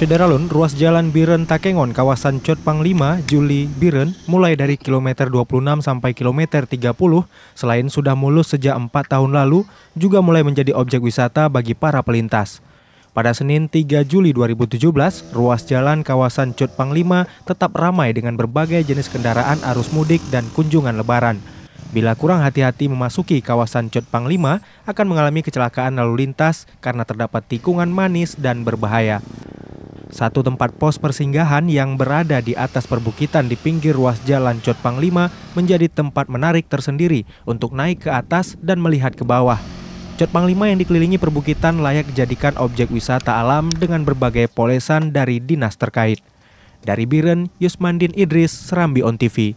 Syederalun, ruas jalan Biren Takengon, kawasan Cot Panglima, Juli, Biren, mulai dari kilometer 26 sampai kilometer 30, selain sudah mulus sejak 4 tahun lalu, juga mulai menjadi objek wisata bagi para pelintas. Pada Senin 3 Juli 2017, ruas jalan kawasan Cot Panglima tetap ramai dengan berbagai jenis kendaraan arus mudik dan kunjungan lebaran. Bila kurang hati-hati memasuki kawasan Cot Panglima, akan mengalami kecelakaan lalu lintas karena terdapat tikungan manis dan berbahaya. Satu tempat pos persinggahan yang berada di atas perbukitan di pinggir ruas jalan Cot Panglima menjadi tempat menarik tersendiri untuk naik ke atas dan melihat ke bawah. Cot Panglima yang dikelilingi perbukitan layak dijadikan objek wisata alam dengan berbagai polesan dari dinas terkait. Dari Biren, Yusmandin Idris, Serambi On TV.